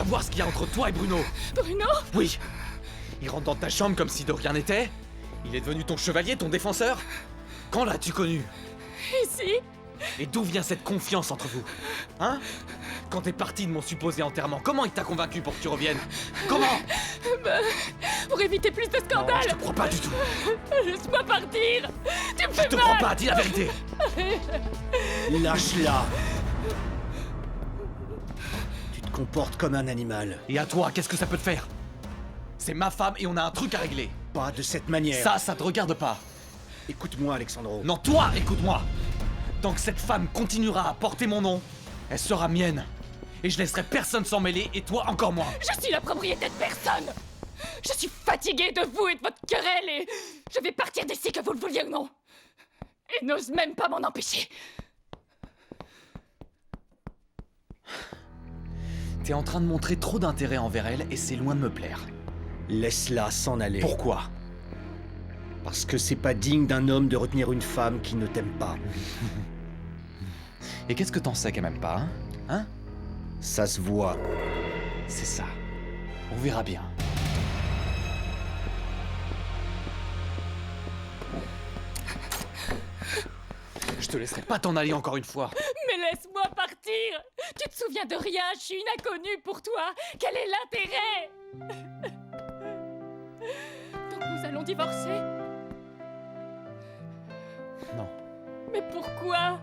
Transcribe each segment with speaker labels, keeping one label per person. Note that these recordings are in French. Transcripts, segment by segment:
Speaker 1: savoir ce qu'il y a entre toi et Bruno.
Speaker 2: Bruno?
Speaker 1: Oui. Il rentre dans ta chambre comme si de rien n'était. Il est devenu ton chevalier, ton défenseur. Quand l'as-tu connu?
Speaker 2: Ici?
Speaker 1: Et d'où vient cette confiance entre vous? Hein? Quand t'es parti de mon supposé enterrement, comment il t'a convaincu pour que tu reviennes? Comment?
Speaker 2: Pour éviter plus de
Speaker 1: Non,
Speaker 2: scandales.
Speaker 1: je te crois pas du tout.
Speaker 2: Laisse-moi partir. Tu me
Speaker 1: Je
Speaker 2: fais
Speaker 1: te
Speaker 2: mal.
Speaker 1: crois pas, dis la vérité.
Speaker 3: Lâche-la. Tu te comportes comme un animal.
Speaker 1: Et à toi, qu'est-ce que ça peut te faire? C'est ma femme et on a un truc à régler.
Speaker 3: Pas de cette manière.
Speaker 1: Ça te regarde pas.
Speaker 3: Écoute-moi, Alexandro.
Speaker 1: Non, toi, écoute-moi. Tant que cette femme continuera à porter mon nom, elle sera mienne. Et je laisserai personne s'en mêler, et toi encore moins.
Speaker 2: Je suis la propriété de personne. Je suis fatiguée de vous et de votre querelle et je vais partir d'ici que vous le vouliez ou non. Et n'ose même pas m'en empêcher.
Speaker 1: T'es en train de montrer trop d'intérêt envers elle, et c'est loin de me plaire.
Speaker 3: Laisse-la s'en aller.
Speaker 1: Pourquoi?
Speaker 3: Parce que c'est pas digne d'un homme de retenir une femme qui ne t'aime pas.
Speaker 1: Et qu'est-ce que t'en sais qu'elle m'aime pas, hein?
Speaker 3: Ça se voit.
Speaker 1: C'est ça. On verra bien. Je te laisserai pas t'en aller encore une fois.
Speaker 2: Mais laisse-moi partir. Tu te souviens de rien, je suis une inconnue pour toi. Quel est l'intérêt? Donc nous allons divorcer?
Speaker 1: Non.
Speaker 2: Mais pourquoi?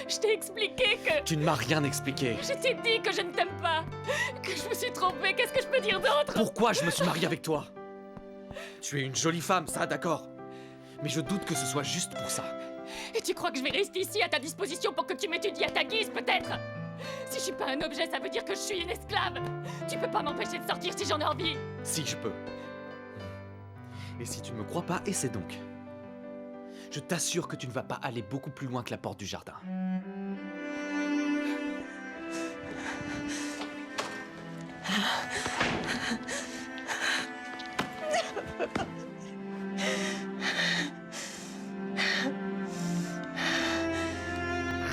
Speaker 2: Je t'ai expliqué que...
Speaker 1: Tu ne m'as rien expliqué.
Speaker 2: Je t'ai dit que je ne t'aime pas. Que je me suis trompée, qu'est-ce que je peux dire d'autre?
Speaker 1: Pourquoi je me suis marié avec toi? Tu es une jolie femme, ça, d'accord. Mais je doute que ce soit juste pour ça.
Speaker 2: Et tu crois que je vais rester ici à ta disposition pour que tu m'étudies à ta guise, peut-être? Si je suis pas un objet, ça veut dire que je suis une esclave. Tu peux pas m'empêcher de sortir si j'en ai envie.
Speaker 1: Si, je peux. Et si tu ne me crois pas, essaie donc. Je t'assure que tu ne vas pas aller beaucoup plus loin que la porte du jardin.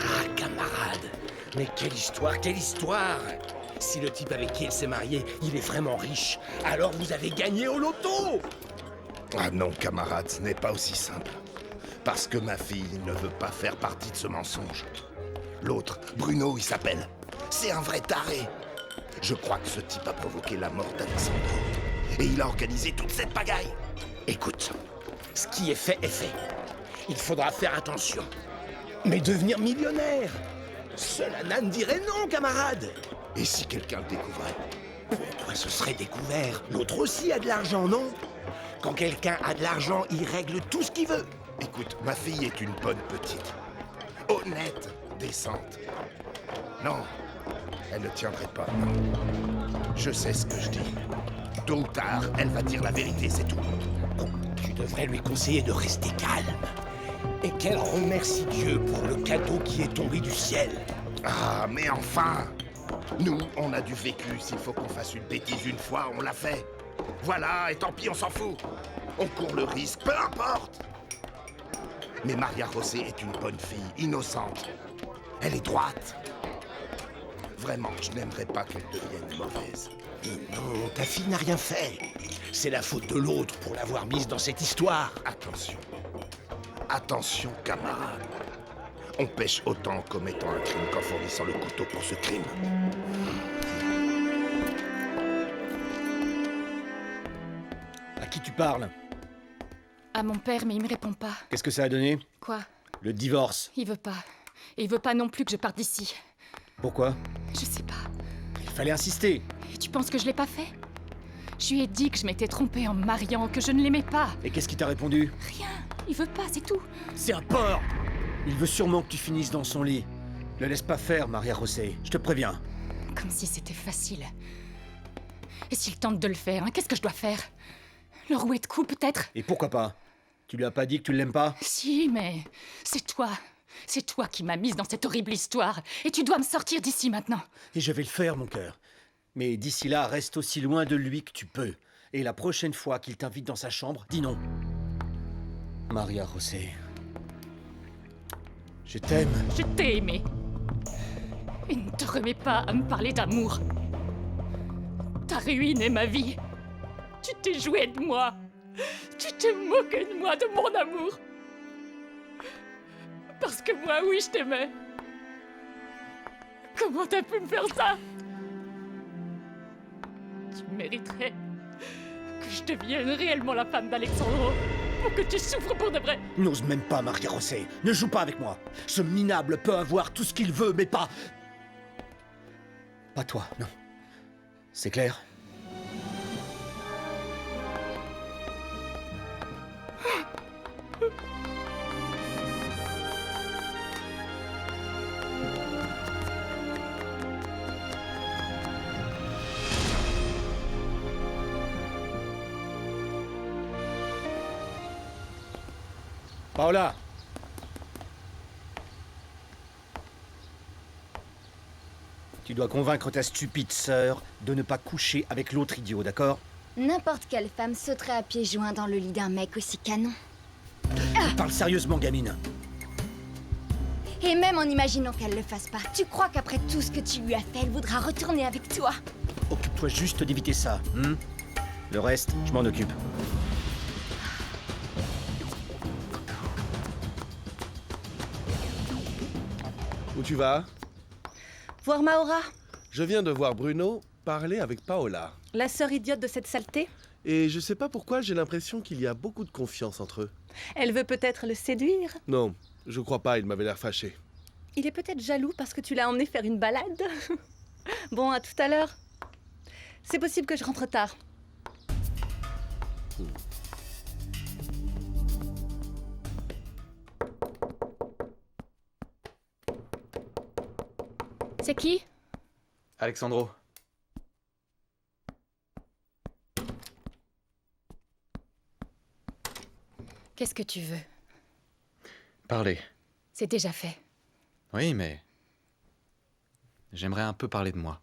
Speaker 4: Ah, camarade! Mais quelle histoire, quelle histoire! Si le type avec qui elle s'est mariée, il est vraiment riche, alors vous avez gagné au loto!
Speaker 5: Ah non, camarade, ce n'est pas aussi simple. Parce que ma fille ne veut pas faire partie de ce mensonge. L'autre, Bruno, il s'appelle. C'est un vrai taré. Je crois que ce type a provoqué la mort d'Alexandro. Et il a organisé toute cette pagaille.
Speaker 4: Écoute, ce qui est fait est fait. Il faudra faire attention. Mais devenir millionnaire, cela ne dirait non, camarade!
Speaker 5: Et si quelqu'un le découvrait?
Speaker 4: Pourquoi ce serait découvert? L'autre aussi a de l'argent, non? Quand quelqu'un a de l'argent, il règle tout ce qu'il veut.
Speaker 5: Écoute, ma fille est une bonne petite. Honnête, décente. Non, elle ne tiendrait pas, non. Je sais ce que je dis. Tôt ou tard, elle va dire la vérité, c'est tout.
Speaker 4: Tu devrais lui conseiller de rester calme. Et qu'elle remercie Dieu pour le cadeau qui est tombé du ciel.
Speaker 5: Ah, mais enfin! Nous, on a du vécu. S'il faut qu'on fasse une bêtise une fois, on l'a fait. Voilà, et tant pis, on s'en fout. On court le risque, peu importe. Mais Maria José est une bonne fille, innocente. Elle est droite. Vraiment, je n'aimerais pas qu'elle devienne mauvaise.
Speaker 4: Non, ta fille n'a rien fait. C'est la faute de l'autre pour l'avoir mise dans cette histoire.
Speaker 5: Attention. Attention, camarade. On pêche autant en commettant un crime qu'en fournissant le couteau pour ce crime.
Speaker 3: À qui tu parles?
Speaker 2: À mon père, mais il me répond pas.
Speaker 3: Qu'est-ce que ça a donné?
Speaker 2: Quoi?
Speaker 3: Le divorce.
Speaker 2: Il veut pas. Et il veut pas non plus que je parte d'ici.
Speaker 3: Pourquoi?
Speaker 2: Je sais pas.
Speaker 3: Il fallait insister.
Speaker 2: Et tu penses que je l'ai pas fait? Je lui ai dit que je m'étais trompée en me mariant, que je ne l'aimais pas.
Speaker 3: Et qu'est-ce qu'il t'a répondu?
Speaker 2: Rien. Il veut pas, c'est tout.
Speaker 3: C'est un porc! Il veut sûrement que tu finisses dans son lit. Ne laisse pas faire, Maria José. Je te préviens.
Speaker 2: Comme si c'était facile. Et s'il tente de le faire, hein, qu'est-ce que je dois faire? Le rouer de coups, peut-être?
Speaker 3: Et pourquoi pas? Tu lui as pas dit que tu l'aimes pas?
Speaker 2: Si, mais c'est toi. C'est toi qui m'as mise dans cette horrible histoire. Et tu dois me sortir d'ici maintenant.
Speaker 3: Et je vais le faire, mon cœur. Mais d'ici là, reste aussi loin de lui que tu peux. Et la prochaine fois qu'il t'invite dans sa chambre, dis non. Maria José. Je t'aime.
Speaker 2: Je t'ai aimé. Et ne te remets pas à me parler d'amour. T'as ruiné ma vie. Tu t'es joué de moi. Tu t'es moqué de moi, de mon amour. Parce que moi, oui, je t'aimais. Comment t'as pu me faire ça? Tu mériterais que je devienne réellement la femme d'Alexandro. Pour que tu souffres pour de vrai.
Speaker 3: N'ose même pas, Maria José. Ne joue pas avec moi. Ce minable peut avoir tout ce qu'il veut, mais pas... Pas toi, non. C'est clair? Paola! Tu dois convaincre ta stupide sœur de ne pas coucher avec l'autre idiot, d'accord?
Speaker 6: N'importe quelle femme sauterait à pieds joints dans le lit d'un mec aussi canon.
Speaker 3: Parle sérieusement, gamine.
Speaker 6: Et même en imaginant qu'elle le fasse pas, tu crois qu'après tout ce que tu lui as fait, elle voudra retourner avec toi?
Speaker 3: Occupe-toi juste d'éviter ça, hein? Le reste, je m'en occupe.
Speaker 7: Où tu vas?
Speaker 8: Voir Maura,
Speaker 7: Je viens de voir Bruno parler avec Paola.
Speaker 8: la sœur idiote de cette saleté.
Speaker 7: Et je sais pas pourquoi j'ai l'impression qu'il y a beaucoup de confiance entre eux.
Speaker 8: Elle veut peut-être le séduire.
Speaker 7: Non, je crois pas, il m'avait l'air fâché.
Speaker 8: Il est peut-être jaloux parce que tu l'as emmené faire une balade. Bon, à tout à l'heure. C'est possible que je rentre tard.
Speaker 2: C'est qui?
Speaker 1: Alexandro.
Speaker 2: Qu'est-ce que tu veux?
Speaker 1: Parlez.
Speaker 2: C'est déjà fait.
Speaker 1: Oui, mais... J'aimerais un peu parler de moi.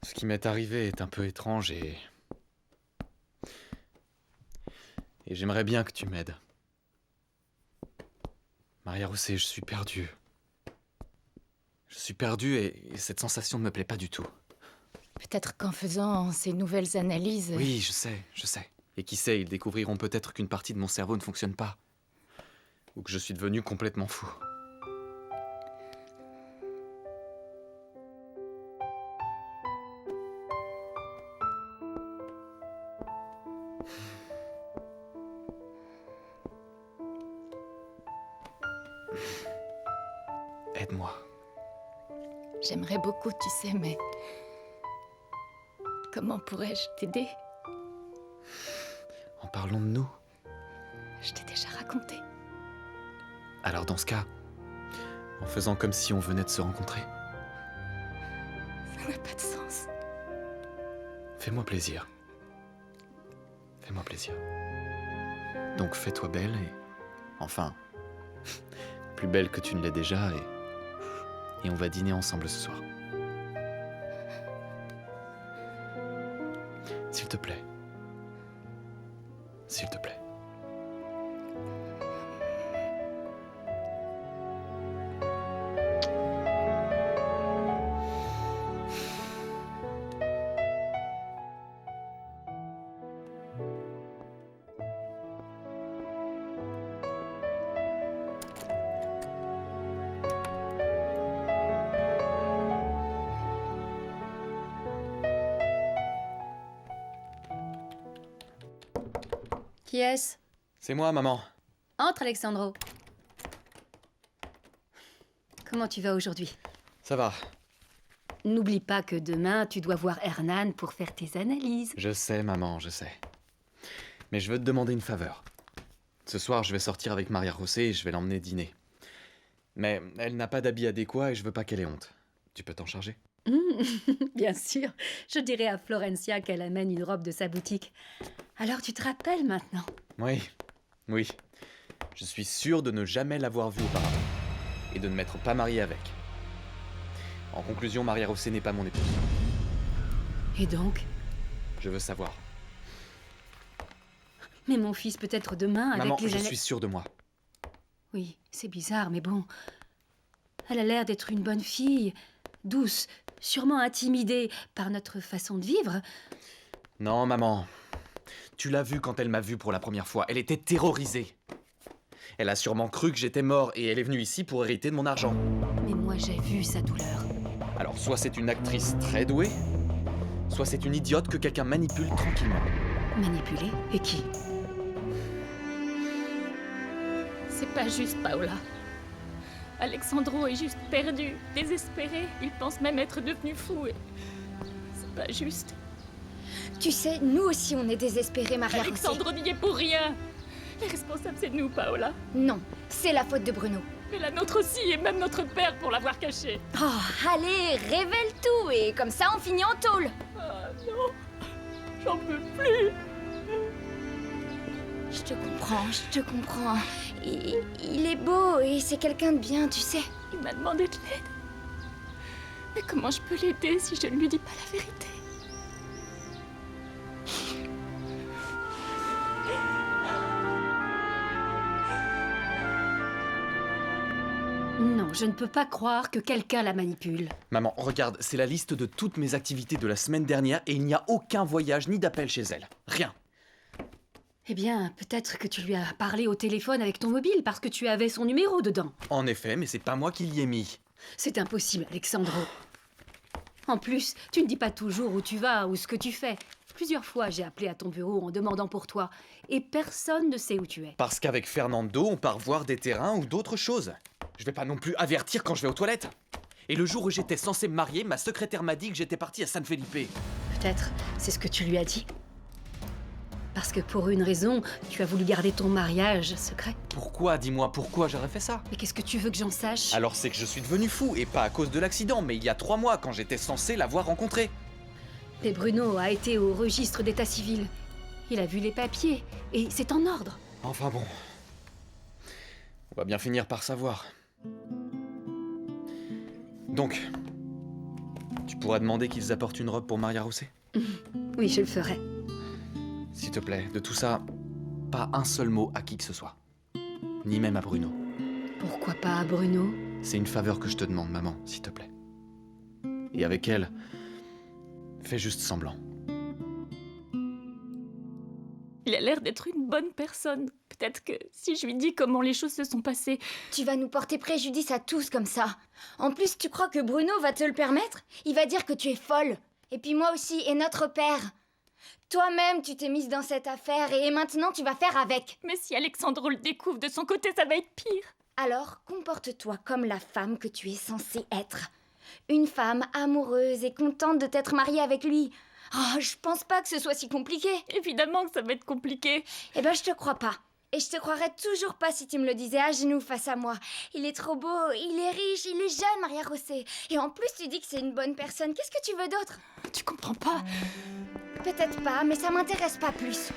Speaker 1: Ce qui m'est arrivé est un peu étrange et j'aimerais bien que tu m'aides. Maria José, je suis perdu. Je suis perdu et cette sensation ne me plaît pas du tout.
Speaker 2: Peut-être qu'en faisant ces nouvelles analyses...
Speaker 1: Oui, je sais, je sais. Et qui sait, ils découvriront peut-être qu'une partie de mon cerveau ne fonctionne pas. Ou que je suis devenu complètement fou. Aide-moi.
Speaker 2: J'aimerais beaucoup, tu sais, mais... Comment pourrais-je t'aider?
Speaker 1: En parlant de nous.
Speaker 2: Je t'ai déjà raconté.
Speaker 1: Alors dans ce cas, en faisant comme si on venait de se rencontrer.
Speaker 2: Ça n'a pas de sens.
Speaker 1: Fais-moi plaisir. Fais-moi plaisir. Donc fais-toi belle et... Enfin... plus belle que tu ne l'es déjà et on va dîner ensemble ce soir. S'il te plaît. S'il te plaît.
Speaker 9: Qui est-ce?
Speaker 1: C'est moi, maman.
Speaker 9: Entre, Alexandro. Comment tu vas aujourd'hui?
Speaker 1: Ça va.
Speaker 9: N'oublie pas que demain, tu dois voir Hernan pour faire tes analyses.
Speaker 1: Je sais, maman, je sais. Mais je veux te demander une faveur. Ce soir, je vais sortir avec Maria José et je vais l'emmener dîner. Mais elle n'a pas d'habit adéquat et je veux pas qu'elle ait honte. Tu peux t'en charger?
Speaker 9: Bien sûr, je dirai à Florencia qu'elle amène une robe de sa boutique. Alors tu te rappelles maintenant?
Speaker 1: Oui, oui. Je suis sûr de ne jamais l'avoir vue auparavant. Et de ne m'être pas marié avec. En conclusion, Maria José n'est pas mon épouse.
Speaker 9: Et donc?
Speaker 1: Je veux savoir.
Speaker 9: Mais mon fils peut être demain avec
Speaker 1: Maman,
Speaker 9: les
Speaker 1: je suis sûr de moi.
Speaker 9: Oui, c'est bizarre, mais bon. Elle a l'air d'être une bonne fille, douce, sûrement intimidée par notre façon de vivre.
Speaker 1: Non, maman. Tu l'as vue quand elle m'a vu pour la première fois. Elle était terrorisée. Elle a sûrement cru que j'étais mort et elle est venue ici pour hériter de mon argent.
Speaker 9: Mais moi, j'ai vu sa douleur.
Speaker 1: Alors, soit c'est une actrice très douée, soit c'est une idiote que quelqu'un manipule tranquillement.
Speaker 9: Manipulée? Et qui?
Speaker 2: C'est pas juste, Paola. Alexandro est juste perdu, désespéré. Il pense même être devenu fou et... C'est pas juste.
Speaker 6: Tu sais, nous aussi on est désespérés, Maria José.
Speaker 2: Alexandro n'y est pour rien. Les responsables, c'est nous, Paola.
Speaker 6: Non, c'est la faute de Bruno.
Speaker 2: Mais la nôtre aussi, et même notre père pour l'avoir caché.
Speaker 6: Oh, allez, révèle tout et comme ça on finit en tôle.
Speaker 2: Ah non, j'en peux plus.
Speaker 6: Je te comprends. Il est beau et c'est quelqu'un de bien, tu sais.
Speaker 2: Il m'a demandé de l'aide. Mais comment je peux l'aider si je ne lui dis pas la vérité?
Speaker 9: Non, je ne peux pas croire que quelqu'un la manipule.
Speaker 1: Maman, regarde, c'est la liste de toutes mes activités de la semaine dernière et il n'y a aucun voyage ni d'appel chez elle. Rien.
Speaker 9: Eh bien, peut-être que tu lui as parlé au téléphone avec ton mobile parce que tu avais son numéro dedans.
Speaker 1: En effet, mais c'est pas moi qui l'y ai mis.
Speaker 9: C'est impossible, Alexandro. En plus, tu ne dis pas toujours où tu vas ou ce que tu fais. Plusieurs fois, j'ai appelé à ton bureau en demandant pour toi, et personne ne sait où tu es.
Speaker 1: Parce qu'avec Fernando, on part voir des terrains ou d'autres choses. Je vais pas non plus avertir quand je vais aux toilettes. Et le jour où j'étais censé me marier, ma secrétaire m'a dit que j'étais parti à San Felipe.
Speaker 9: Peut-être, c'est ce que tu lui as dit. Parce que pour une raison, tu as voulu garder ton mariage secret.
Speaker 1: Pourquoi? Dis-moi, pourquoi j'aurais fait ça?
Speaker 9: Mais qu'est-ce que tu veux que j'en sache?
Speaker 1: Alors c'est que je suis devenu fou, et pas à cause de l'accident, mais il y a 3 mois, quand j'étais censé l'avoir rencontré.
Speaker 9: Mais Bruno a été au registre d'état civil. Il a vu les papiers, et c'est en ordre.
Speaker 1: Enfin bon. On va bien finir par savoir. Donc, tu pourras demander qu'ils apportent une robe pour Maria José?
Speaker 9: Oui, je le ferai.
Speaker 1: S'il te plaît, de tout ça, pas un seul mot à qui que ce soit. Ni même à Bruno.
Speaker 9: Pourquoi pas à Bruno?
Speaker 1: C'est une faveur que je te demande, maman, s'il te plaît. Et avec elle, fais juste semblant.
Speaker 2: Il a l'air d'être une bonne personne. Peut-être que si je lui dis comment les choses se sont passées...
Speaker 6: Tu vas nous porter préjudice à tous comme ça. En plus, tu crois que Bruno va te le permettre? Il va dire que tu es folle. Et puis moi aussi, et notre père. Toi-même, tu t'es mise dans cette affaire et maintenant tu vas faire avec.
Speaker 2: Mais si Alexandro le découvre de son côté, ça va être pire.
Speaker 6: Alors, comporte-toi comme la femme que tu es censée être. Une femme amoureuse et contente de t'être mariée avec lui. Oh, je pense pas que ce soit si compliqué.
Speaker 2: Évidemment que ça va être compliqué.
Speaker 6: Eh ben, je te crois pas. Et je te croirais toujours pas si tu me le disais à genoux face à moi. Il est trop beau, il est riche, il est jeune, Maria José. Et en plus, tu dis que c'est une bonne personne. Qu'est-ce que tu veux d'autre?
Speaker 2: Tu comprends pas?
Speaker 6: Peut-être pas, mais ça m'intéresse pas plus.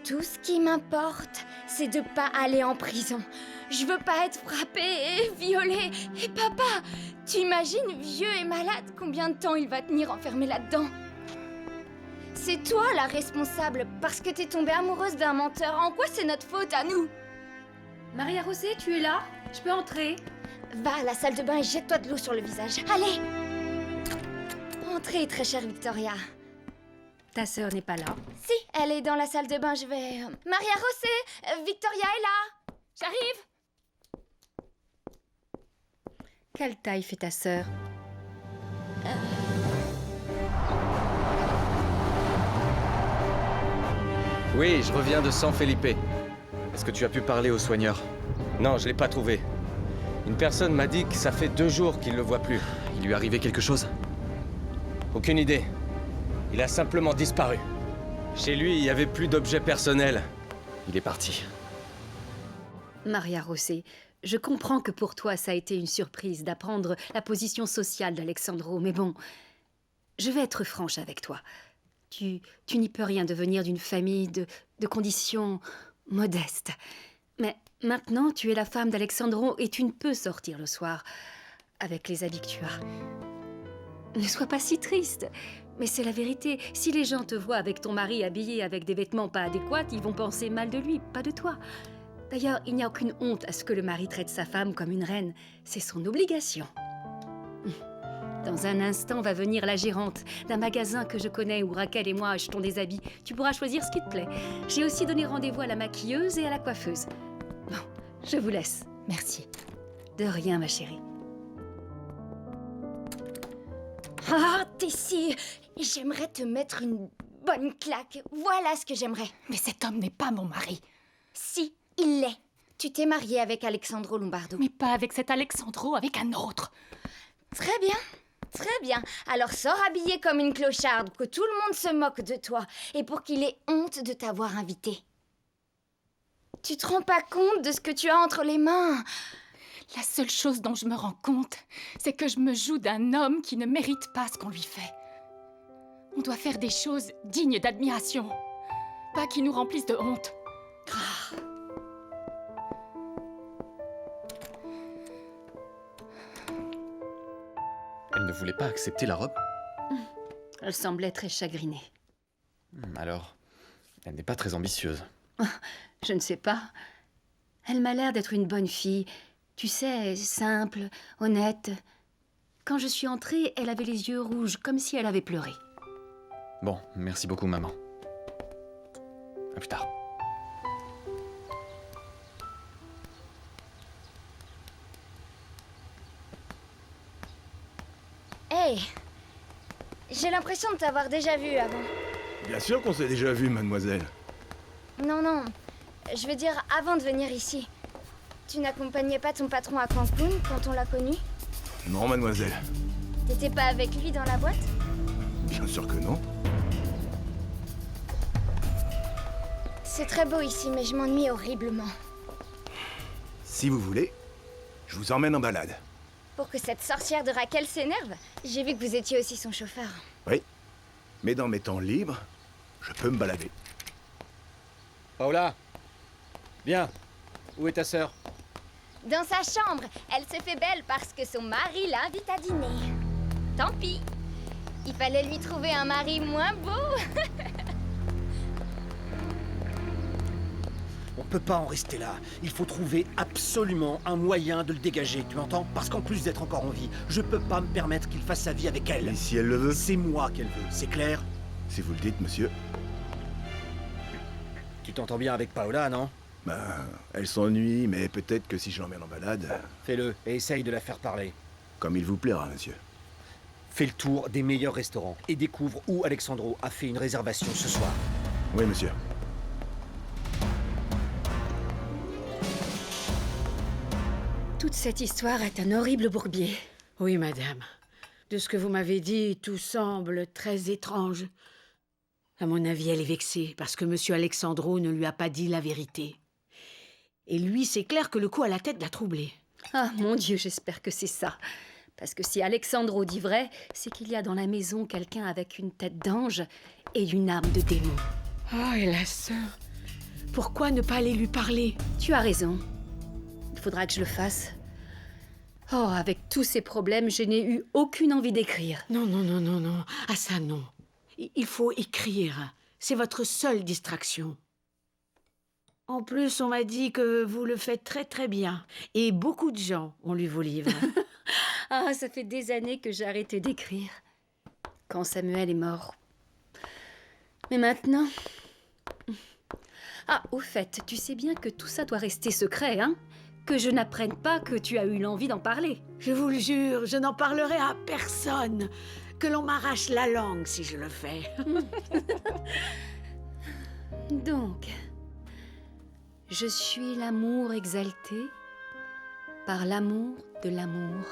Speaker 6: Tout ce qui m'importe, c'est de pas aller en prison. Je veux pas être frappée et violée. Et papa, tu imagines, vieux et malade, combien de temps il va tenir enfermé là-dedans? C'est toi la responsable, parce que t'es tombée amoureuse d'un menteur. En quoi c'est notre faute à nous?
Speaker 9: Maria José, tu es là? Je peux entrer?
Speaker 6: Va à la salle de bain et jette-toi de l'eau sur le visage. Allez! Entrez, très chère Victoria.
Speaker 9: Ta sœur n'est pas là.
Speaker 6: Si, elle est dans la salle de bain, je vais... Maria José, Victoria est là.
Speaker 2: J'arrive.
Speaker 9: Quelle taille fait ta sœur?
Speaker 1: Oui, je reviens de San Felipe. Est-ce que tu as pu parler au soigneur?
Speaker 4: Non, je l'ai pas trouvé. Une personne m'a dit que ça fait 2 jours qu'il le voit plus.
Speaker 1: Il lui est arrivé quelque chose?
Speaker 4: Aucune idée. Il a simplement disparu. Chez lui, il y avait plus d'objets personnels.
Speaker 1: Il est parti.
Speaker 9: Maria José, je comprends que pour toi, ça a été une surprise d'apprendre la position sociale d'Alexandro, mais bon, je vais être franche avec toi. Tu n'y peux rien de venir d'une famille de conditions modestes. Mais maintenant, tu es la femme d'Alexandro et tu ne peux sortir le soir avec les habits que tu as. Ne sois pas si triste, mais c'est la vérité. Si les gens te voient avec ton mari habillé avec des vêtements pas adéquats, ils vont penser mal de lui, pas de toi. D'ailleurs, il n'y a aucune honte à ce que le mari traite sa femme comme une reine. C'est son obligation. Dans un instant va venir la gérante d'un magasin que je connais où Raquel et moi achetons des habits. Tu pourras choisir ce qui te plaît. J'ai aussi donné rendez-vous à la maquilleuse et à la coiffeuse. Bon, je vous laisse.
Speaker 2: Merci.
Speaker 9: De rien, ma chérie.
Speaker 6: Ah, Tessie, j'aimerais te mettre une bonne claque. Voilà ce que j'aimerais.
Speaker 2: Mais cet homme n'est pas mon mari.
Speaker 6: Si, il l'est. Tu t'es mariée avec Alexandro Lombardo.
Speaker 2: Mais pas avec cet Alexandro, avec un autre.
Speaker 6: Très bien, très bien. Alors sors habillée comme une clocharde, que tout le monde se moque de toi, et pour qu'il ait honte de t'avoir invitée. Tu te rends pas compte de ce que tu as entre les mains?
Speaker 2: La seule chose dont je me rends compte, c'est que je me joue d'un homme qui ne mérite pas ce qu'on lui fait. On doit faire des choses dignes d'admiration, pas qui nous remplissent de honte.
Speaker 1: Elle ne voulait pas accepter la robe?
Speaker 9: Elle semblait très chagrinée.
Speaker 1: Alors, elle n'est pas très ambitieuse.
Speaker 9: Je ne sais pas. Elle m'a l'air d'être une bonne fille. Tu sais, simple, honnête. Quand je suis entrée, elle avait les yeux rouges, comme si elle avait pleuré.
Speaker 1: Bon, merci beaucoup, maman. À plus tard.
Speaker 6: Hey, j'ai l'impression de t'avoir déjà vu avant.
Speaker 10: Bien sûr qu'on s'est déjà vu, mademoiselle.
Speaker 6: Non, non, je veux dire avant de venir ici. Tu n'accompagnais pas ton patron à Cancun quand on l'a connu?
Speaker 10: Non, mademoiselle.
Speaker 6: T'étais pas avec lui dans la boîte?
Speaker 10: Bien sûr que non.
Speaker 6: C'est très beau ici, mais je m'ennuie horriblement.
Speaker 10: Si vous voulez, je vous emmène en balade.
Speaker 6: Pour que cette sorcière de Raquel s'énerve, j'ai vu que vous étiez aussi son chauffeur.
Speaker 10: Oui. Mais dans mes temps libres, je peux me balader.
Speaker 3: Paola, viens. Où est ta sœur?
Speaker 6: Dans sa chambre, elle se fait belle parce que son mari l'invite à dîner. Tant pis. Il fallait lui trouver un mari moins beau.
Speaker 3: On peut pas en rester là. Il faut trouver absolument un moyen de le dégager, tu entends? Parce qu'en plus d'être encore en vie, je peux pas me permettre qu'il fasse sa vie avec elle.
Speaker 10: Et si elle le veut?
Speaker 3: C'est moi qu'elle veut, c'est clair?
Speaker 10: Si vous le dites, monsieur.
Speaker 3: Tu t'entends bien avec Paola, non?
Speaker 10: Ben, elle s'ennuie, mais peut-être que si je l'emmène en balade...
Speaker 3: Fais-le et essaye de la faire parler.
Speaker 10: Comme il vous plaira, monsieur.
Speaker 3: Fais le tour des meilleurs restaurants et découvre où Alexandro a fait une réservation ce soir.
Speaker 10: Oui, monsieur.
Speaker 9: Toute cette histoire est un horrible bourbier.
Speaker 11: Oui, madame. De ce que vous m'avez dit, tout semble très étrange. À mon avis, elle est vexée parce que monsieur Alexandro ne lui a pas dit la vérité. Et lui, c'est clair que le coup à la tête l'a troublé.
Speaker 9: Ah, mon Dieu, j'espère que c'est ça. Parce que si Alexandro dit vrai, c'est qu'il y a dans la maison quelqu'un avec une tête d'ange et une âme de démon.
Speaker 11: Oh, et la sœur. Pourquoi ne pas aller lui parler?
Speaker 9: Tu as raison. Il faudra que je le fasse. Oh, avec tous ces problèmes, je n'ai eu aucune envie d'écrire.
Speaker 11: Non, non, non, non, non. Ah ça, non. Il faut écrire. C'est votre seule distraction. En plus, on m'a dit que vous le faites très très bien. Et beaucoup de gens ont lu vos livres.
Speaker 9: Ah, ça fait des années que j'ai arrêté d'écrire. Quand Samuel est mort. Mais maintenant... Ah, au fait, tu sais bien que tout ça doit rester secret, hein? Que je n'apprenne pas que tu as eu l'envie d'en parler.
Speaker 11: Je vous le jure, je n'en parlerai à personne. Que l'on m'arrache la langue si je le fais.
Speaker 9: Donc, je suis l'amour exalté par l'amour de l'amour.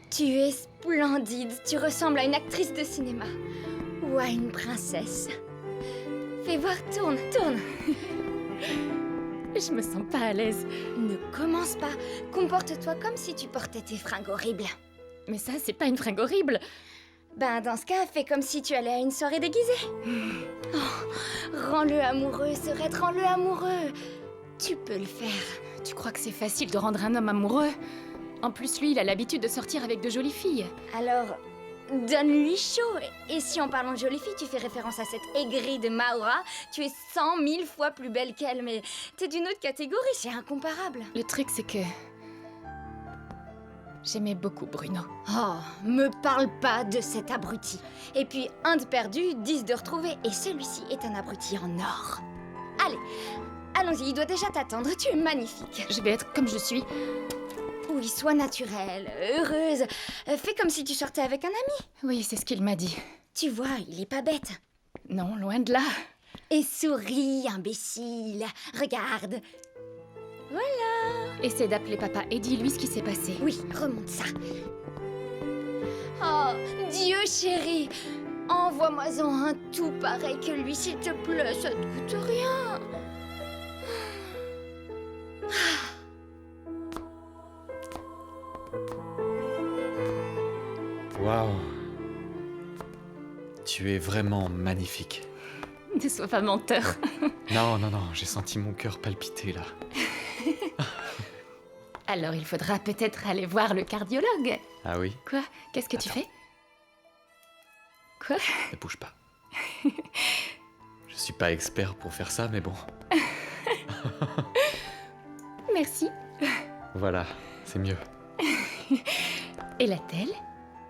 Speaker 6: Tu es splendide. Tu ressembles à une actrice de cinéma. Ou à une princesse. Fais voir, tourne, tourne.
Speaker 2: Je me sens pas à l'aise.
Speaker 6: Ne commence pas. Comporte-toi comme si tu portais tes fringues horribles.
Speaker 2: Mais ça, c'est pas une fringue horrible.
Speaker 6: Ben, dans ce cas, fais comme si tu allais à une soirée déguisée. Oh, rends-le amoureux, Serette, rends-le amoureux. Tu peux le faire.
Speaker 2: Tu crois que c'est facile de rendre un homme amoureux? En plus, lui, il a l'habitude de sortir avec de jolies filles.
Speaker 6: Alors, donne-lui chaud. Et si en parlant de jolie fille, tu fais référence à cette aigrie de Maura, tu es 100 000 fois plus belle qu'elle, mais t'es d'une autre catégorie, c'est incomparable.
Speaker 2: Le truc, c'est que... J'aimais beaucoup Bruno.
Speaker 6: Oh, me parle pas de cet abruti. Et puis, un de perdu, 10 de retrouvé, et celui-ci est un abruti en or. Allez, allons-y, il doit déjà t'attendre, tu es magnifique.
Speaker 2: Je vais être comme je suis.
Speaker 6: Oui, sois naturelle, heureuse. Fais comme si tu sortais avec un ami.
Speaker 2: Oui, c'est ce qu'il m'a dit.
Speaker 6: Tu vois, il est pas bête.
Speaker 2: Non, loin de là.
Speaker 6: Et souris, imbécile. Regarde. Voilà.
Speaker 2: Essaie d'appeler papa et dis-lui ce qui s'est passé.
Speaker 6: Oui, remonte ça. Oh, Dieu chéri. Envoie-moi-en un tout pareil que lui, s'il te plaît, ça ne coûte rien.
Speaker 1: Waouh. Tu es vraiment magnifique.
Speaker 2: Ne sois pas menteur.
Speaker 1: Non, non, non, j'ai senti mon cœur palpiter là.
Speaker 2: Alors il faudra peut-être aller voir le cardiologue.
Speaker 1: Ah oui?
Speaker 2: Quoi? Qu'est-ce que tu fais? Quoi?
Speaker 1: Ne bouge pas. Je suis pas expert pour faire ça, mais bon.
Speaker 2: Merci.
Speaker 1: Voilà, c'est mieux.
Speaker 2: Et la telle?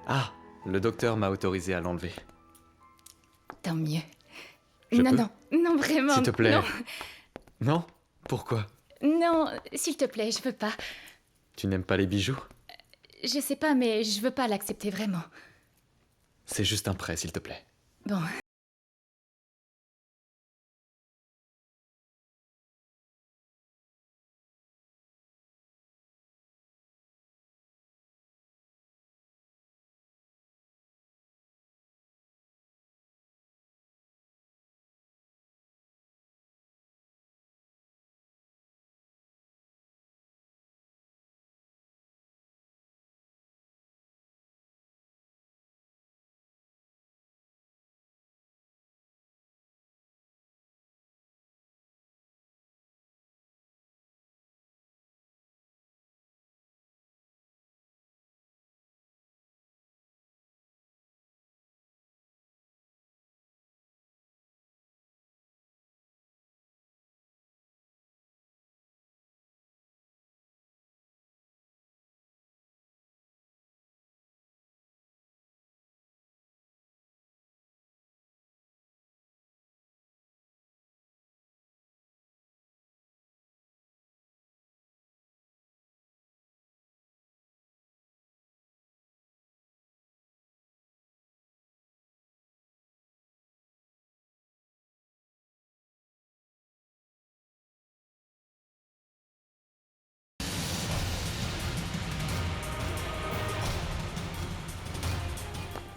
Speaker 1: Ah, le docteur m'a autorisé à l'enlever.
Speaker 2: Tant mieux.
Speaker 1: Je
Speaker 2: non,
Speaker 1: peux
Speaker 2: non, non, vraiment.
Speaker 1: S'il te plaît.
Speaker 2: Non,
Speaker 1: Non? Pourquoi?
Speaker 2: non, s'il te plaît, je veux pas.
Speaker 1: Tu n'aimes pas les bijoux?
Speaker 2: Je sais pas, mais je veux pas l'accepter vraiment.
Speaker 1: C'est juste un prêt, s'il te plaît.
Speaker 2: Bon.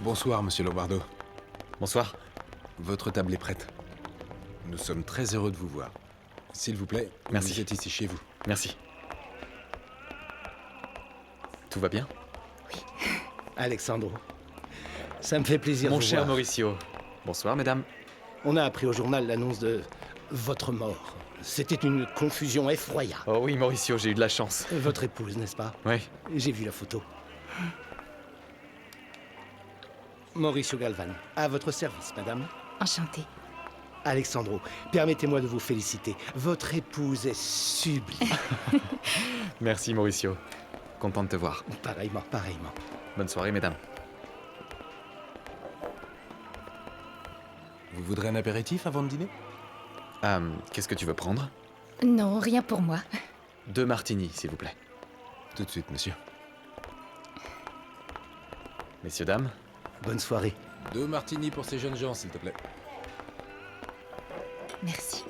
Speaker 12: Bonsoir, monsieur Lombardo.
Speaker 1: Bonsoir.
Speaker 12: Votre table est prête. Nous sommes très heureux de vous voir. S'il vous plaît,
Speaker 1: Merci.
Speaker 12: Vous êtes ici chez vous.
Speaker 1: Merci. Tout va bien?
Speaker 3: Alexandro, ça me fait plaisir de
Speaker 1: Mon
Speaker 3: vous
Speaker 1: cher
Speaker 3: voir.
Speaker 1: Mauricio. Bonsoir, mesdames.
Speaker 3: On a appris au journal l'annonce de votre mort. C'était une confusion effroyable.
Speaker 1: Oh oui, Mauricio, j'ai eu de la chance.
Speaker 3: Votre épouse, n'est-ce pas?
Speaker 1: Oui.
Speaker 3: J'ai vu la photo. Mauricio Galvan, à votre service, madame.
Speaker 2: Enchantée.
Speaker 3: Alexandro, permettez-moi de vous féliciter. Votre épouse est sublime.
Speaker 1: Merci, Mauricio. Content de te voir.
Speaker 3: Pareillement, pareillement.
Speaker 1: Bonne soirée, mesdames.
Speaker 12: Vous voudrez un apéritif avant de dîner?
Speaker 1: Qu'est-ce que tu veux prendre?
Speaker 2: Non, rien pour moi.
Speaker 1: 2 martinis, s'il vous plaît.
Speaker 12: Tout de suite, monsieur.
Speaker 1: Messieurs, dames.
Speaker 3: Bonne soirée.
Speaker 12: 2 martinis pour ces jeunes gens, s'il te plaît.
Speaker 2: Merci.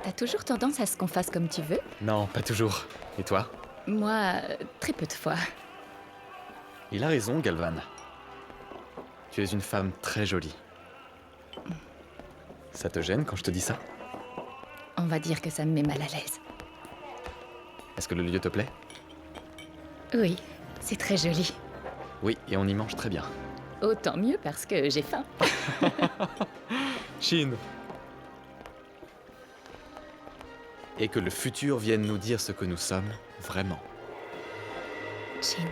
Speaker 2: T'as toujours tendance à ce qu'on fasse comme tu veux?
Speaker 1: Non, pas toujours. Et toi?
Speaker 2: Moi, très peu de fois.
Speaker 1: Il a raison, Galvan. Tu es une femme très jolie. Ça te gêne quand je te dis ça?
Speaker 2: On va dire que ça me met mal à l'aise.
Speaker 1: Est-ce que le lieu te plaît?
Speaker 2: Oui, c'est très joli.
Speaker 1: Oui, et on y mange très bien.
Speaker 2: Autant mieux parce que j'ai faim.
Speaker 1: Chine. Et que le futur vienne nous dire ce que nous sommes vraiment.
Speaker 2: Shin,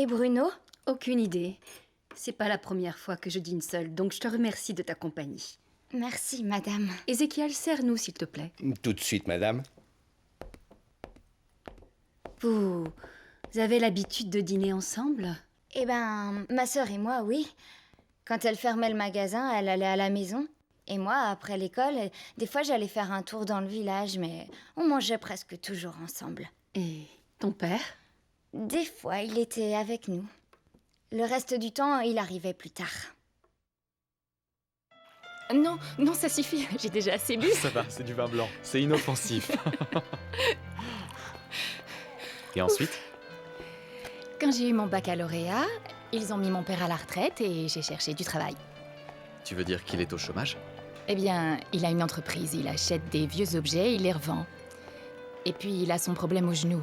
Speaker 6: Et Bruno?
Speaker 9: Aucune idée. C'est pas la première fois que je dîne seule, donc je te remercie de ta compagnie.
Speaker 6: Merci, madame.
Speaker 9: Ézéchiel, sers-nous, s'il te plaît.
Speaker 4: Tout de suite, madame.
Speaker 9: Vous avez l'habitude de dîner ensemble?
Speaker 6: Eh ben, ma sœur et moi, oui. Quand elle fermait le magasin, elle allait à la maison. Et moi, après l'école, des fois j'allais faire un tour dans le village, mais on mangeait presque toujours ensemble.
Speaker 9: Et ton père?
Speaker 6: Des fois, il était avec nous. Le reste du temps, il arrivait plus tard.
Speaker 2: Non, non, ça suffit, j'ai déjà assez bu.
Speaker 1: Ça va, c'est du vin blanc. C'est inoffensif. Et ensuite?
Speaker 2: Quand j'ai eu mon baccalauréat, ils ont mis mon père à la retraite et j'ai cherché du travail.
Speaker 1: Tu veux dire qu'il est au chômage?
Speaker 2: Eh bien, il a une entreprise, il achète des vieux objets, il les revend. Et puis, il a son problème au genou.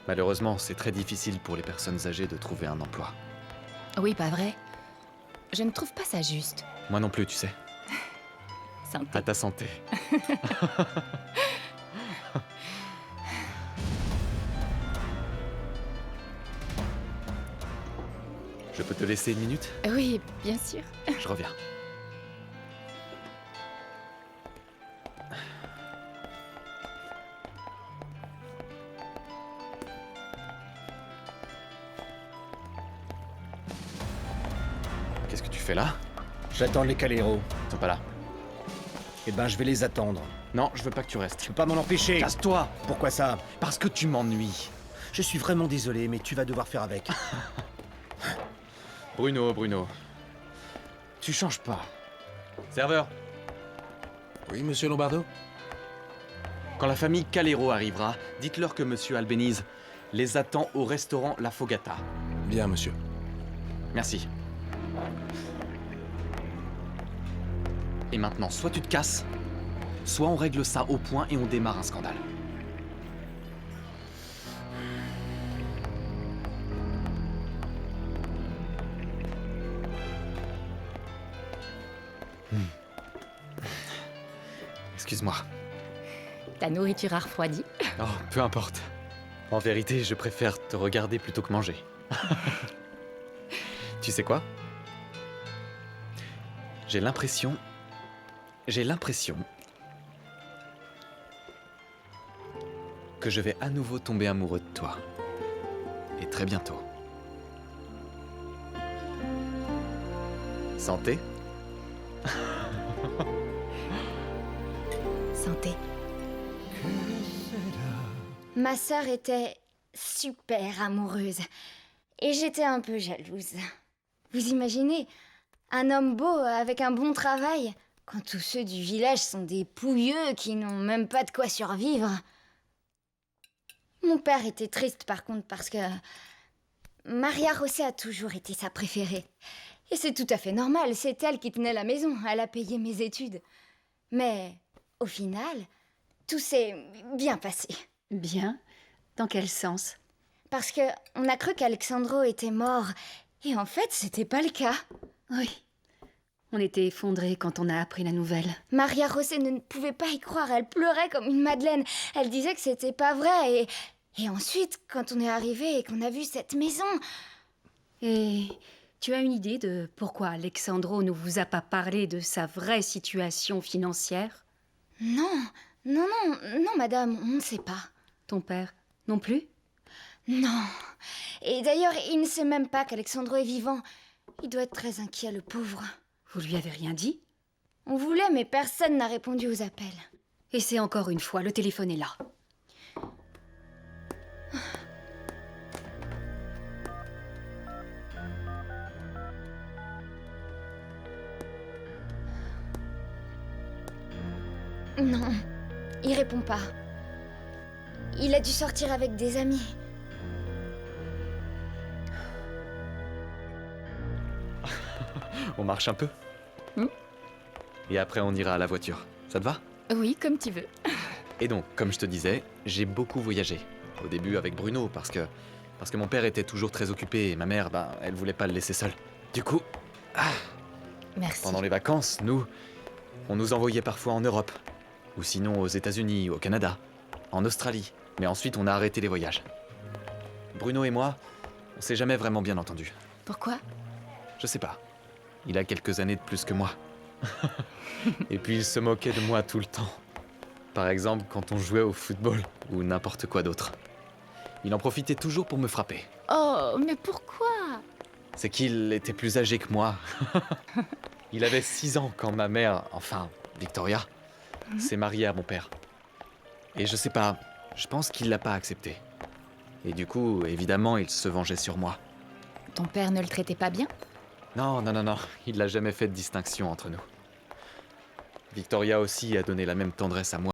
Speaker 1: Malheureusement, c'est très difficile pour les personnes âgées de trouver un emploi.
Speaker 2: Oui, pas vrai? Je ne trouve pas ça juste.
Speaker 1: Moi non plus, tu sais.
Speaker 2: Santé.
Speaker 1: À ta santé. Je peux te laisser une minute?
Speaker 2: Oui, bien sûr.
Speaker 1: Je reviens. Qu'est-ce que tu fais là?
Speaker 3: J'attends les Calero.
Speaker 1: Ils sont pas là.
Speaker 3: Eh ben, je vais les attendre.
Speaker 1: Non, je veux pas que tu restes.
Speaker 3: Je peux pas m'en empêcher.
Speaker 1: Casse-toi!
Speaker 3: Pourquoi ça?
Speaker 1: Parce que tu m'ennuies.
Speaker 3: Je suis vraiment désolé, mais tu vas devoir faire avec.
Speaker 1: Bruno. Tu changes pas. Serveur,
Speaker 12: Oui, monsieur Lombardo?
Speaker 1: quand la famille Calero arrivera, dites-leur que monsieur Albéniz les attend au restaurant La Fogata.
Speaker 12: Bien, monsieur.
Speaker 1: Merci. Et maintenant, soit tu te casses, soit on règle ça au point et on démarre un scandale. Excuse-moi.
Speaker 2: Ta nourriture a refroidi.
Speaker 1: Oh, peu importe. En vérité, je préfère te regarder plutôt que manger. Tu sais quoi? J'ai l'impression que je vais à nouveau tomber amoureux de toi. Et très bientôt. Santé?
Speaker 2: Santé.
Speaker 6: Ma sœur était super amoureuse. Et j'étais un peu jalouse. Vous imaginez? Un homme beau avec un bon travail, quand tous ceux du village sont des pouilleux qui n'ont même pas de quoi survivre. Mon père était triste par contre parce que Maria José a toujours été sa préférée. Et c'est tout à fait normal, c'est elle qui tenait la maison, elle a payé mes études. Mais au final, tout s'est bien passé.
Speaker 9: Bien? Dans quel sens?
Speaker 6: Parce que on a cru qu'Alexandro était mort. Et en fait, c'était pas le cas.
Speaker 9: Oui. On était effondrés quand on a appris la nouvelle.
Speaker 6: Maria José ne pouvait pas y croire. Elle pleurait comme une madeleine. Elle disait que c'était pas vrai. Et ensuite, quand on est arrivé et qu'on a vu cette maison...
Speaker 9: Et tu as une idée de pourquoi Alexandro ne vous a pas parlé de sa vraie situation financière?
Speaker 6: Non, madame, on ne sait pas.
Speaker 9: Ton père non plus?
Speaker 6: Non. Et d'ailleurs, il ne sait même pas qu'Alexandro est vivant. Il doit être très inquiet, le pauvre.
Speaker 9: Vous lui avez rien dit?
Speaker 6: On voulait, mais personne n'a répondu aux appels.
Speaker 9: Et c'est encore une fois, le téléphone est là.
Speaker 6: Non, il répond pas. Il a dû sortir avec des amis.
Speaker 1: On marche un peu? Et après, on ira à la voiture. Ça te va?
Speaker 2: Oui, comme tu veux.
Speaker 1: Et donc, comme je te disais, j'ai beaucoup voyagé. Au début avec Bruno, parce que mon père était toujours très occupé et ma mère, elle voulait pas le laisser seul. Du coup,
Speaker 2: Merci.
Speaker 1: pendant les vacances, on nous envoyait parfois en Europe. Ou sinon aux États-Unis, au Canada, en Australie. Mais ensuite, on a arrêté les voyages. Bruno et moi, On s'est jamais vraiment bien entendu.
Speaker 2: Pourquoi?
Speaker 1: Je sais pas. Il a quelques années de plus que moi. Et puis il se moquait de moi tout le temps. Par exemple, quand on jouait au football ou n'importe quoi d'autre. Il en profitait toujours pour me frapper.
Speaker 2: Oh, mais pourquoi?
Speaker 1: C'est qu'il était plus âgé que moi. Il avait 6 ans quand ma mère, enfin, Victoria, s'est mariée à mon père. Et je sais pas, je pense qu'il l'a pas accepté. Et du coup, évidemment, il se vengeait sur moi.
Speaker 2: Ton père ne le traitait pas bien?
Speaker 1: Non, il n'a jamais fait de distinction entre nous. Victoria aussi a donné la même tendresse à moi.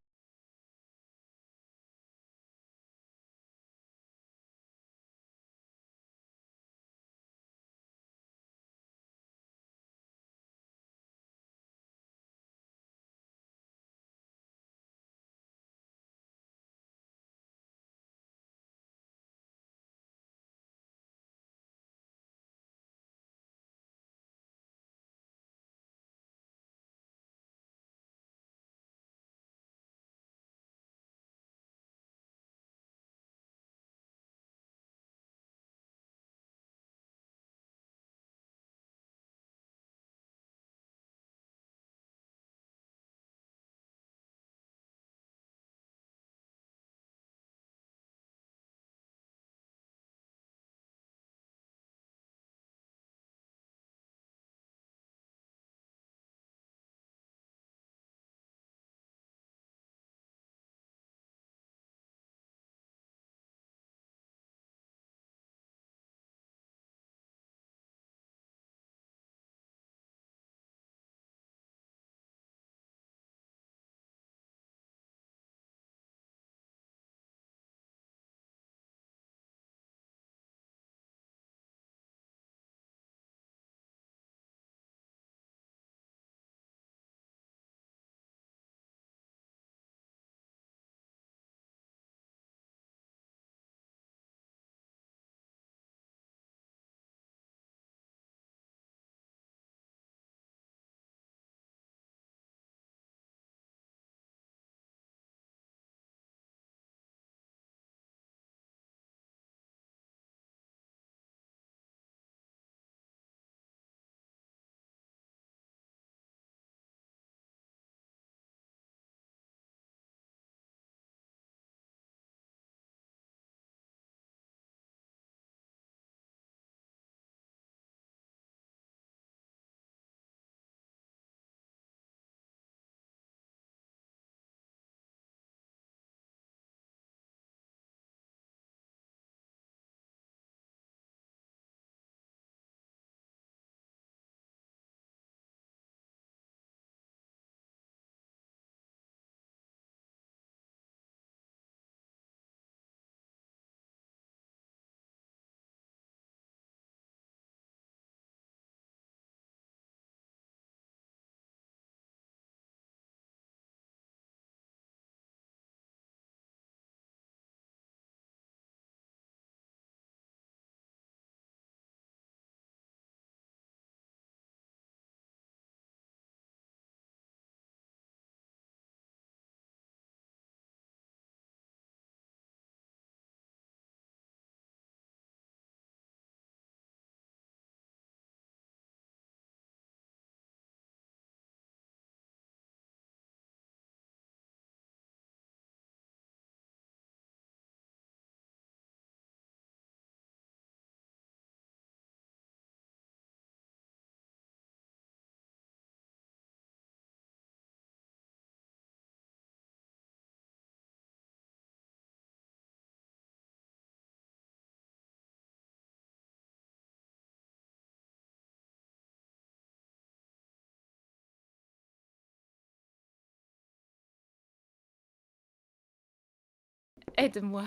Speaker 2: Aide-moi.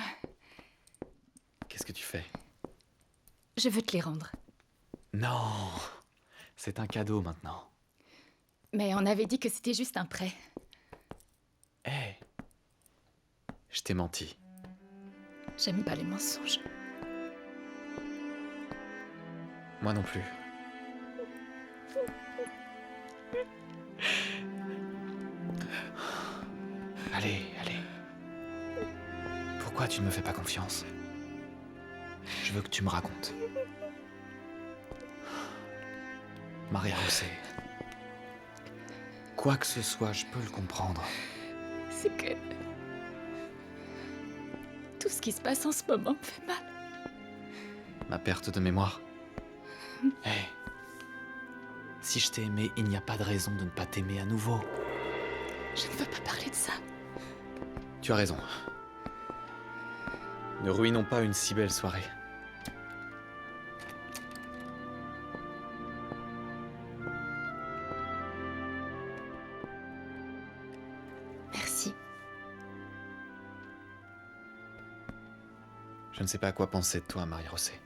Speaker 1: Qu'est-ce que tu fais?
Speaker 2: Je veux te les rendre.
Speaker 1: Non, c'est un cadeau maintenant.
Speaker 2: Mais on avait dit que c'était juste un prêt.
Speaker 1: Hé, je t'ai menti.
Speaker 2: J'aime pas les mensonges.
Speaker 1: Moi non plus. Allez. Pourquoi tu ne me fais pas confiance? Je veux que tu me racontes. Maria José. Quoi que ce soit, je peux le comprendre.
Speaker 2: C'est que... tout ce qui se passe en ce moment me fait mal.
Speaker 1: Ma perte de mémoire. Hé. Si je t'ai aimé, il n'y a pas de raison de ne pas t'aimer à nouveau.
Speaker 2: Je ne veux pas parler de ça.
Speaker 1: Tu as raison. Ne ruinons pas une si belle soirée.
Speaker 2: Merci.
Speaker 1: Je ne sais pas à quoi penser de toi, Maria José.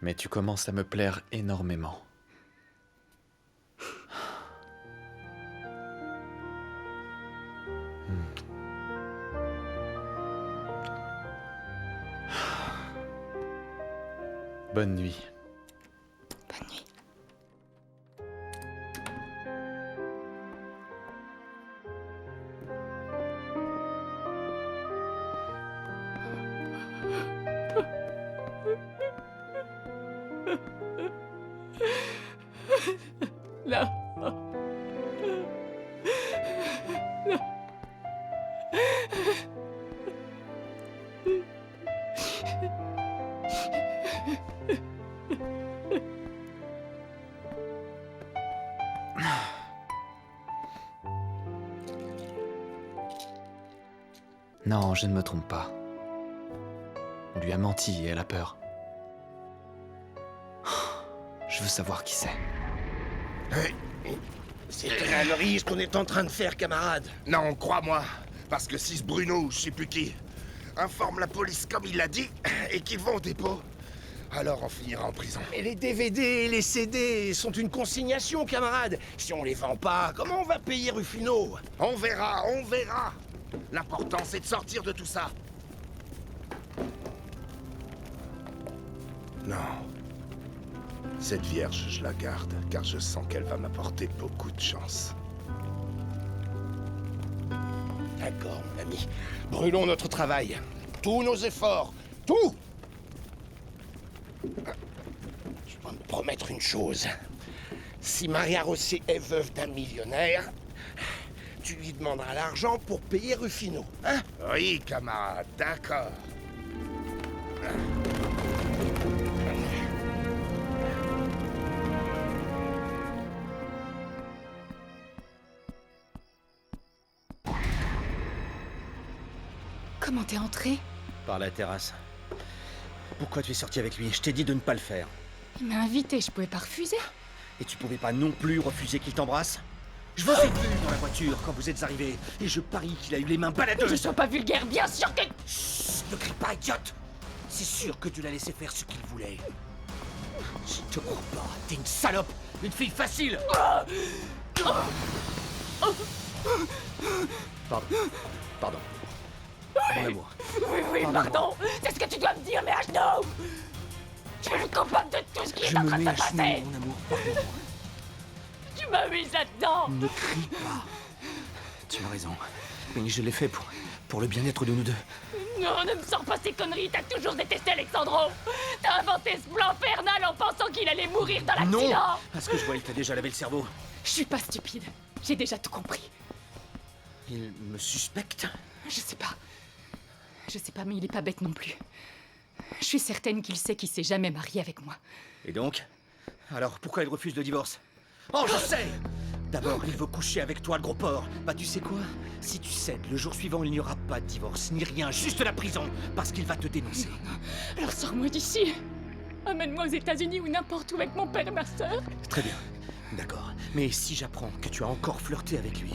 Speaker 1: Mais tu commences à me plaire énormément. Bonne nuit.
Speaker 2: Bonne nuit. Non. Non.
Speaker 1: Non, je ne me trompe pas. On lui a menti et elle a peur. Je veux savoir qui c'est.
Speaker 4: C'est un risque qu'on est en train de faire, camarade.
Speaker 5: Non, crois-moi. Parce que si ce Bruno, ou je sais plus qui, informe la police comme il l'a dit, et qu'ils vont au dépôt, alors on finira en prison.
Speaker 4: Mais les DVD et les CD sont une consignation, camarade. Si on les vend pas, comment on va payer Ruffino?
Speaker 5: On verra, on verra. L'important, c'est de sortir de tout ça. Non. Cette vierge, je la garde, car je sens qu'elle va m'apporter beaucoup de chance.
Speaker 4: D'accord, mon ami. Brûlons notre travail. Tous nos efforts. Tout. Je dois me promettre une chose. Si Maria José est veuve d'un millionnaire, tu lui demanderas l'argent pour payer Ruffino, hein?
Speaker 5: Oui, camarade, d'accord.
Speaker 2: Comment t'es entré?
Speaker 3: Par la terrasse. Pourquoi tu es sorti avec lui? Je t'ai dit de ne pas le faire.
Speaker 2: Il m'a invité, je pouvais pas refuser.
Speaker 3: Et tu pouvais pas non plus refuser qu'il t'embrasse? Je vous ai vu dans la voiture quand vous êtes arrivés, et je parie qu'il a eu les mains baladeuses.
Speaker 2: Je sois pas vulgaire, bien sûr que...
Speaker 3: Chut, ne crie pas, idiote! C'est sûr que tu l'as laissé faire ce qu'il voulait. Je te crois pas, t'es une salope, une fille facile! Pardon. Mon amour.
Speaker 2: Oui, pardon. C'est ce que tu dois me dire, mais à genoux. Je suis coupable de tout ce qui est en train de se passer.
Speaker 3: Mon amour, pardon-moi.
Speaker 2: Tu m'as mis là-dedans.
Speaker 3: Ne crie pas. Tu as raison. Mais je l'ai fait pour le bien-être de nous deux.
Speaker 2: Non, ne me sors pas ces conneries. T'as toujours détesté Alexandro. T'as inventé ce plan infernal en pensant qu'il allait mourir dans l'accident.
Speaker 3: Non. Parce que je vois, il t'a déjà lavé le cerveau.
Speaker 2: Je suis pas stupide. J'ai déjà tout compris.
Speaker 3: Il me suspecte?
Speaker 2: Je sais pas. Je sais pas, mais il est pas bête non plus. Je suis certaine qu'il sait qu'il s'est jamais marié avec moi.
Speaker 3: Et donc? Alors, pourquoi il refuse le divorce? Oh, je sais! D'abord, il veut coucher avec toi, le gros porc. Bah, tu sais quoi? Si tu cèdes, le jour suivant, il n'y aura pas de divorce, ni rien, juste la prison, parce qu'il va te dénoncer.
Speaker 2: Alors sors-moi d'ici. Amène-moi aux États-Unis ou n'importe où avec mon père et ma sœur.
Speaker 3: Très bien. D'accord. Mais si j'apprends que tu as encore flirté avec lui...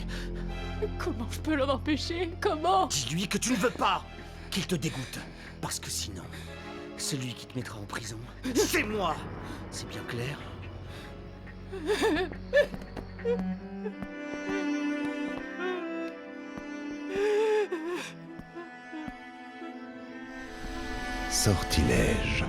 Speaker 2: Comment je peux l'en empêcher? Comment?
Speaker 3: Dis-lui que tu ne veux pas! Qu'il te dégoûte. Parce que sinon, celui qui te mettra en prison, c'est moi! C'est bien clair?
Speaker 5: Sortilège.